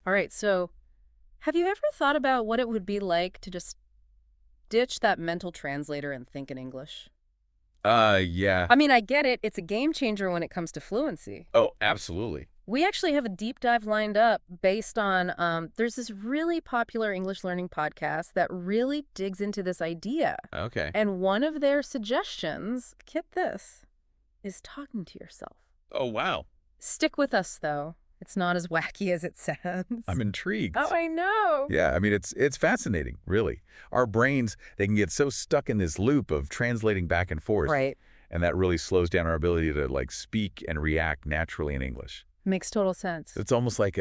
All right, so have you ever thought about what it would be like to just ditch that mental translator and think in English? Yeah. I mean, I get it. It's a game changer when it comes to fluency. Oh, absolutely. We actually have a deep dive lined up based on, there's this really popular English learning podcast that really digs into this idea. Okay. And one of their suggestions, get this, is talking to yourself. Oh, wow. Stick with us, though. It's not as wacky as it I'm sounds. Oh, intrigued. I know. Yeah, I mean, it's fascinating, really. Our brains, they can get so stuck in this loop of translating back and forth, Right. and that really slows down our ability to, like, speak and react naturally in English. Makes total sense. It's almost like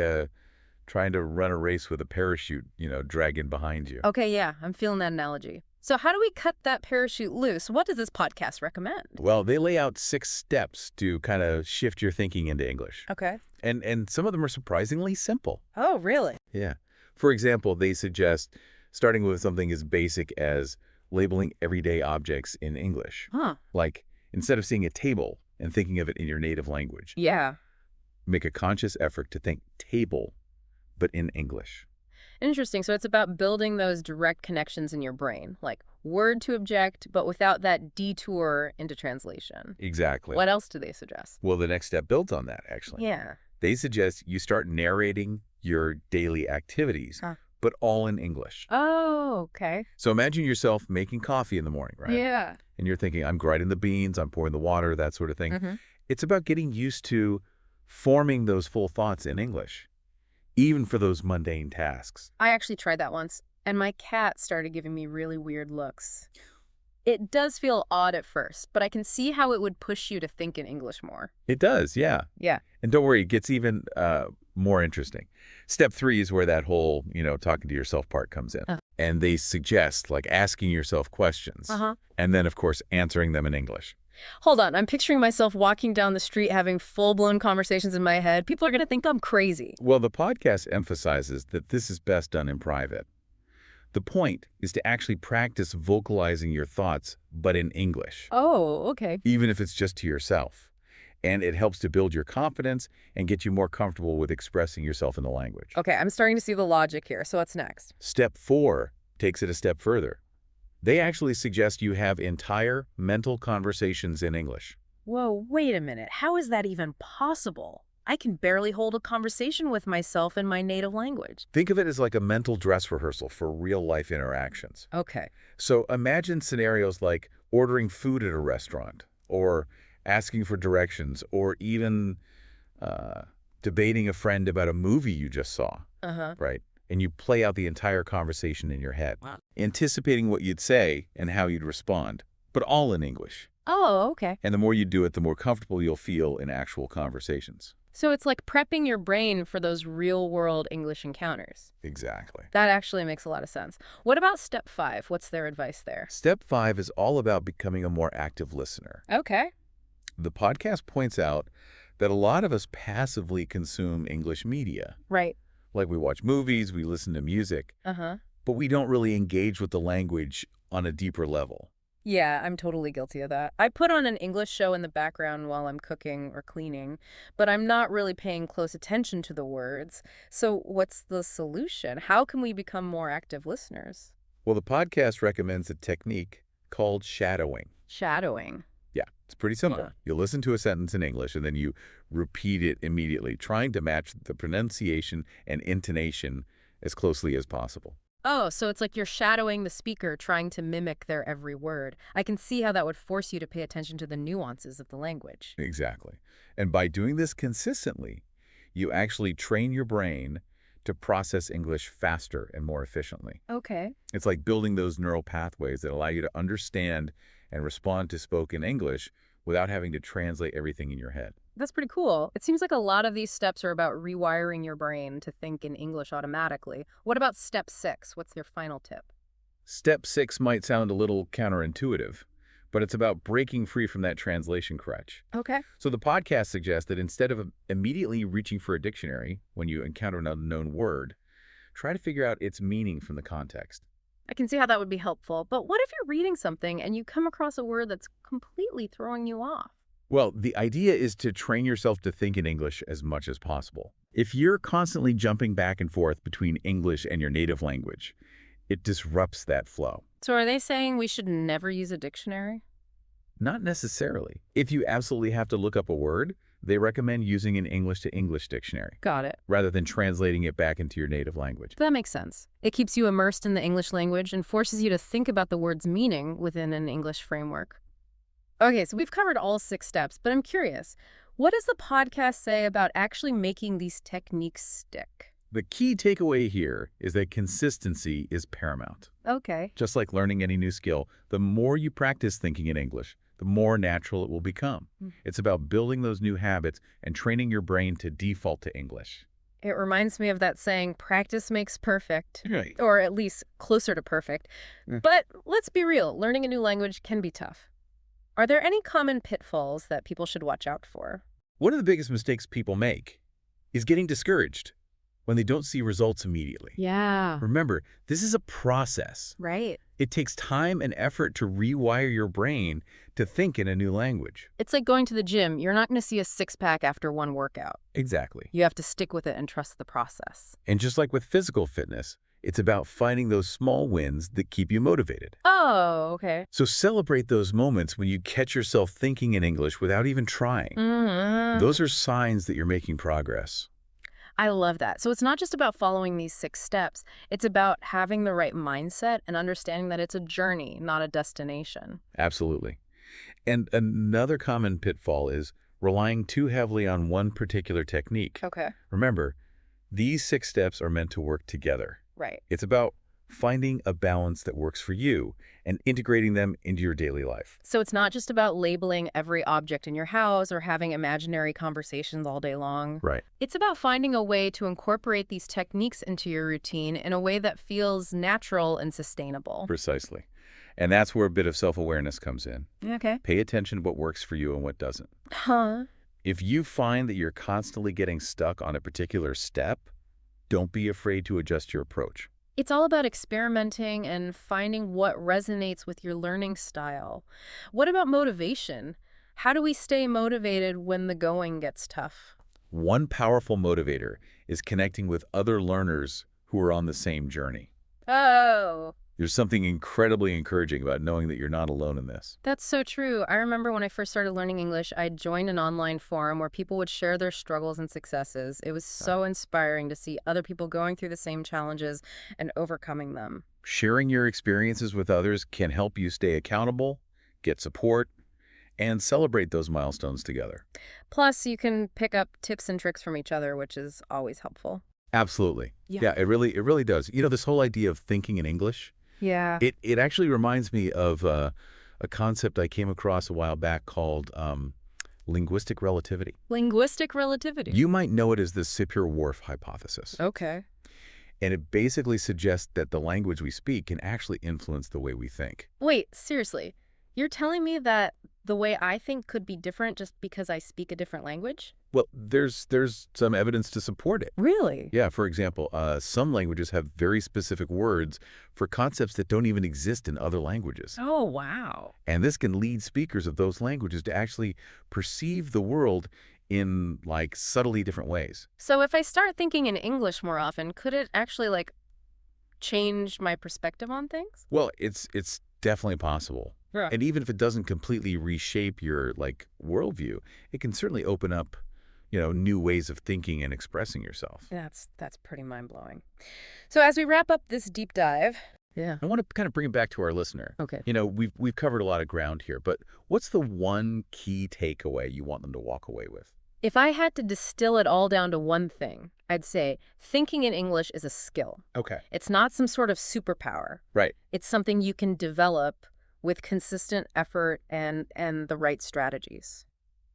trying to run a race with a parachute, dragging behind you. Okay, yeah, I'm feeling that analogy. So how do we cut that parachute loose? What does this podcast recommend? Well, they lay out 6 steps to kind of shift your thinking into English. Okay. And some of them are surprisingly simple. Oh, really? Yeah. For example, they suggest starting with something as basic as labeling everyday objects in English. Huh. Like, instead of seeing a table and thinking of it in your native language, Yeah. make a conscious effort to think table, but in English. Interesting. So it's about building those direct connections in your brain, like word to object, but without that detour into translation. Exactly. What else do they suggest? Well, the next step builds on that, actually. Yeah. They suggest you start narrating your daily activities, Huh. but all in English. Oh, okay. So imagine yourself making coffee in the morning, right? Yeah. And you're thinking, I'm grinding the beans, I'm pouring the water, that sort of thing. Mm-hmm. It's about getting used to forming those full thoughts in English, even for those mundane tasks. I actually tried that once, and my cat started giving me really weird looks. It does feel odd at first, but I can see how it would push you to think in English more. It does, yeah. Yeah. And don't worry, it gets even more interesting. Step 3 is where that whole, talking to yourself part comes in. Oh. And they suggest, like, asking yourself questions. Uh-huh. And then, of course, answering them in English. Hold on, I'm picturing myself walking down the street having full-blown conversations in my head. People are going to think I'm crazy. Well, the podcast emphasizes that this is best done in private. The point is to actually practice vocalizing your thoughts, but in English, Oh, okay. even if it's just to yourself. And it helps to build your confidence and get you more comfortable with expressing yourself in the language. Okay, I'm starting to see the logic here. So what's next? Step 4 takes it a step further. They actually suggest you have entire mental conversations in English. Whoa, wait a minute. How is that even possible? I can barely hold a conversation with myself in my native language. Think of it as like a mental dress rehearsal for real-life interactions. Okay. So imagine scenarios like ordering food at a restaurant, or asking for directions, or even debating a friend about a movie you just saw, Uh-huh. right? And you play out the entire conversation in your head, Wow. anticipating what you'd say and how you'd respond, but all in English. Oh, okay. And the more you do it, the more comfortable you'll feel in actual conversations. So it's like prepping your brain for those real-world English encounters. Exactly. That actually makes a lot of sense. What about step 5? What's their advice there? Step 5 is all about becoming a more active listener. Okay. The podcast points out that a lot of us passively consume English media. Right. Like, we watch movies, we listen to music, Uh-huh. but we don't really engage with the language on a deeper level. Yeah, I'm totally guilty of that. I put on an English show in the background while I'm cooking or cleaning, but I'm not really paying close attention to the words. So what's the solution? How can we become more active listeners? Well, the podcast recommends a technique called shadowing. Shadowing. Yeah, it's pretty simple. Yeah. You listen to a sentence in English and then you repeat it immediately, trying to match the pronunciation and intonation as closely as possible. Oh, so it's like you're shadowing the speaker, trying to mimic their every word. I can see how that would force you to pay attention to the nuances of the language. Exactly. And by doing this consistently, you actually train your brain to process English faster and more efficiently. Okay. It's like building those neural pathways that allow you to understand and respond to spoken English without having to translate everything in your head. That's pretty cool. It seems like a lot of these steps are about rewiring your brain to think in English automatically. What about step 6? What's your final tip? Step 6 might sound a little counterintuitive, but it's about breaking free from that translation crutch. Okay. So the podcast suggests that instead of immediately reaching for a dictionary when you encounter an unknown word, try to figure out its meaning from the context. I can see how that would be helpful, but what if you're reading something and you come across a word that's completely throwing you off? Well, the idea is to train yourself to think in English as much as possible. If you're constantly jumping back and forth between English and your native language, it disrupts that flow. So are they saying we should never use a dictionary? Not necessarily. If you absolutely have to look up a word, they recommend using an English to English dictionary Got it. rather than translating it back into your native language. That makes sense. It keeps you immersed in the English language and forces you to think about the word's meaning within an English framework. Okay, so we've covered all 6 steps, but I'm curious, what does the podcast say about actually making these techniques stick? The key takeaway here is that consistency is paramount. Okay. Just like learning any new skill, the more you practice thinking in English, the more natural it will become. Mm. It's about building those new habits and training your brain to default to English. It reminds me of that saying, practice makes perfect, Right. or at least closer to perfect. Mm. But let's be real, learning a new language can be tough. Are there any common pitfalls that people should watch out for? One of the biggest mistakes people make is getting discouraged when they don't see results immediately. Yeah. Remember, this is a process. Right. It takes time and effort to rewire your brain to think in a new language. It's like going to the gym. You're not going to see a six-pack after one workout. Exactly. You have to stick with it and trust the process. And just like with physical fitness, it's about finding those small wins that keep you motivated. Oh, okay. So celebrate those moments when you catch yourself thinking in English without even trying. Mm-hmm. Those are signs that you're making progress. I love that. So it's not just about following these 6 steps. It's about having the right mindset and understanding that it's a journey, not a destination. Absolutely. And another common pitfall is relying too heavily on one particular technique. Okay. Remember, these 6 steps are meant to work together. Right. It's about finding a balance that works for you and integrating them into your daily life. So it's not just about labeling every object in your house or having imaginary conversations all day long. Right. It's about finding a way to incorporate these techniques into your routine in a way that feels natural and sustainable. Precisely. And that's where a bit of self-awareness comes in. Okay. Pay attention to what works for you and what doesn't. Huh. If you find that you're constantly getting stuck on a particular step, don't be afraid to adjust your approach. It's all about experimenting and finding what resonates with your learning style. What about motivation? How do we stay motivated when the going gets tough? One powerful motivator is connecting with other learners who are on the same journey. Oh, There's something incredibly encouraging about knowing that you're not alone in this. that's so true. I remember when I first started learning English, I joined an online forum where people would share their struggles and successes. It was so inspiring to see other people going through the same challenges and overcoming them. Sharing your experiences with others can help you stay accountable, get support, and celebrate those milestones together. Plus, you can pick up tips and tricks from each other, which is always helpful. Absolutely. Yeah. Yeah, it really does. You know, this whole idea of thinking in English, Yeah. it actually reminds me of a concept I came across a while back called linguistic relativity. Linguistic relativity. You might know it as the Sapir-Whorf hypothesis. Okay. And it basically suggests that the language we speak can actually influence the way we think. Wait, seriously. You're telling me that the way I think could be different just because I speak a different language? Well, there's some evidence to support it. Really? Yeah, for example, some languages have very specific words for concepts that don't even exist in other languages. Oh, wow. And this can lead speakers of those languages to actually perceive the world in, like, subtly different ways. So if I start thinking in English more often, could it actually, change my perspective on things? Well, it's definitely possible. Yeah. And even if it doesn't completely reshape your, worldview, it can certainly open up, new ways of thinking and expressing yourself. That's pretty mind-blowing. So as we wrap up this deep dive... Yeah. I want to kind of bring it back to our listener. Okay. We've covered a lot of ground here, but what's the one key takeaway you want them to walk away with? If I had to distill it all down to one thing, I'd say thinking in English is a skill. Okay. It's not some sort of superpower. Right. It's something you can develop with consistent effort and the right strategies.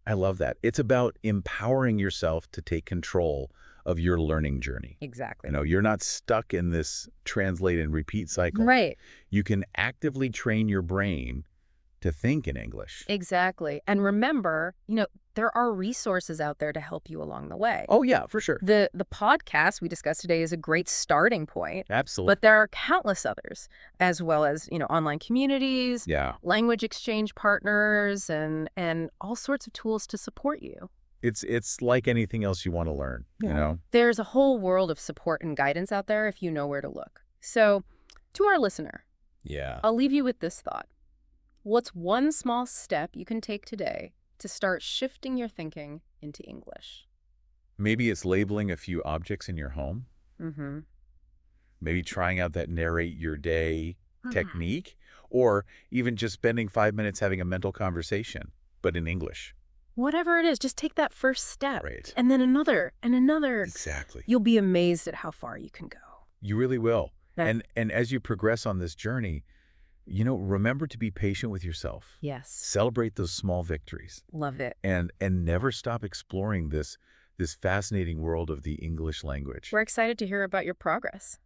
I love that. It's about empowering yourself to take control of your learning journey. Exactly. You're not stuck in this translate and repeat cycle. Right. You can actively train your brain to think in English. Exactly. And remember, there are resources out there to help you along the way. Oh, yeah, for sure. The podcast we discussed today is a great starting point, Absolutely. but there are countless others, as well as, online communities, Yeah. language exchange partners, and all sorts of tools to support you. It's like anything else you want to learn, you know? There's a whole world of support and guidance out there if you know where to look. So, to our listener, Yeah. I'll leave you with this thought. What's one small step you can take today to start shifting your thinking into English? Maybe it's labeling a few objects in your home. Mm-hmm. Maybe trying out that narrate your day technique, or even just spending 5 minutes having a mental conversation, but in English. Whatever it is, just take that first step. Right. And then another and another. Exactly. You'll be amazed at how far you can go. You really will. That- And as you progress on this journey, remember to be patient with yourself. Yes. Celebrate those small victories, Love it. and never stop exploring this fascinating world of the English language. We're excited to hear about your progress.